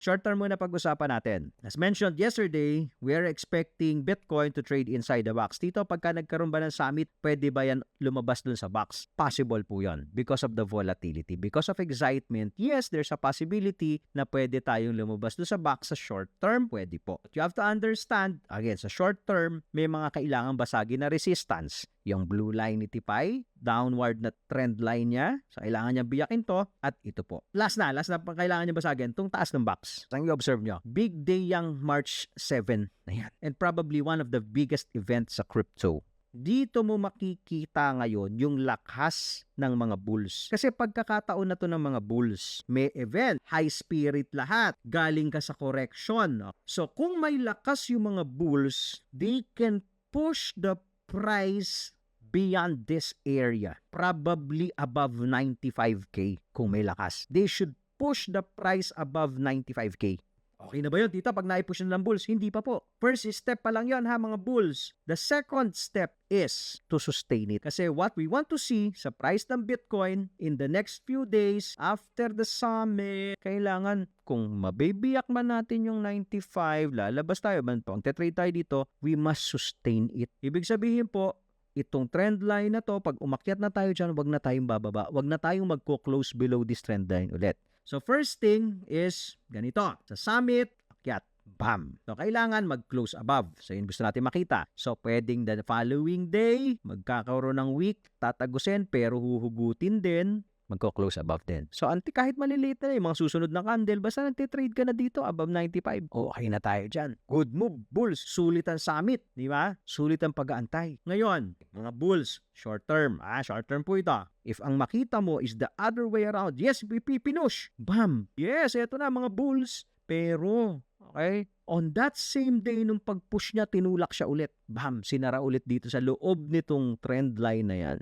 Short term muna pag-usapan natin. As mentioned yesterday, we are expecting Bitcoin to trade inside the box. Dito, pagka nagkaroon ba ng summit, pwede ba yan lumabas dun sa box? Possible po yan because of the volatility. Because of excitement, yes, there's a possibility na pwede tayong lumabas dun sa box sa short term. Pwede po. But you have to understand, again, sa short term, may mga kailangang basagin na resistance. Yung blue line ni Tipay, downward na trend line niya. So, kailangan niya biyakin to. At ito po. Last na kailangan niya basagin, itong taas ng box. Ang i-observe nyo, big day yung March 7 na yan. And probably one of the biggest events sa crypto. Dito mo makikita ngayon yung lakas ng mga bulls. Kasi pagkakataon na to ng mga bulls, may event, high spirit lahat, galing ka sa correction. So, kung may lakas yung mga bulls, they can push the price beyond this area. Probably above 95K kung may lakas. They should push the price above 95K. Okay na ba yun, tita? Pag naipush na ng bulls, hindi pa po. First step pa lang yan, ha, mga bulls. The second step is to sustain it. Kasi what we want to see sa price ng Bitcoin in the next few days after the summit, kailangan kung mabibiyak man natin yung 95, lalabas tayo, pang trade tayo dito, we must sustain it. Ibig sabihin po, itong trend line na to, pag umakyat na tayo dyan, wag na tayong bababa. Wag na tayong magko-close below this trend line ulit. So, first thing is, ganito. Sa summit, akyat. Bam! So, kailangan mag-close above. So, yun gusto natin makita. So, pwedeng the following day, magkakaroon ng week, tatagusin, pero huhugutin din, magko-close above din. So, kahit maliliit na yung mga susunod na candle, basta nagtitrade ka na dito above 95. Okay na tayo dyan. Good move, bulls. Sulit ang summit, di ba? Sulit ang pag-aantay. Ngayon, mga bulls, short term. Short term po ito. If ang makita mo is the other way around, yes, pinush. Bam! Yes, eto na mga bulls. Pero, okay, on that same day, nung pag-push niya, tinulak siya ulit. Bam! Sinara ulit dito sa loob nitong trend line na yan.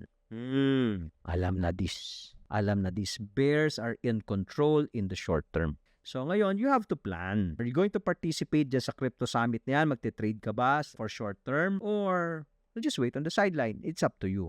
Alam na this. Bears are in control in the short term. So ngayon, you have to plan. Are you going to participate dyan sa crypto summit na yan? Magte-trade ka ba for short term? Or just wait on the sideline? It's up to you.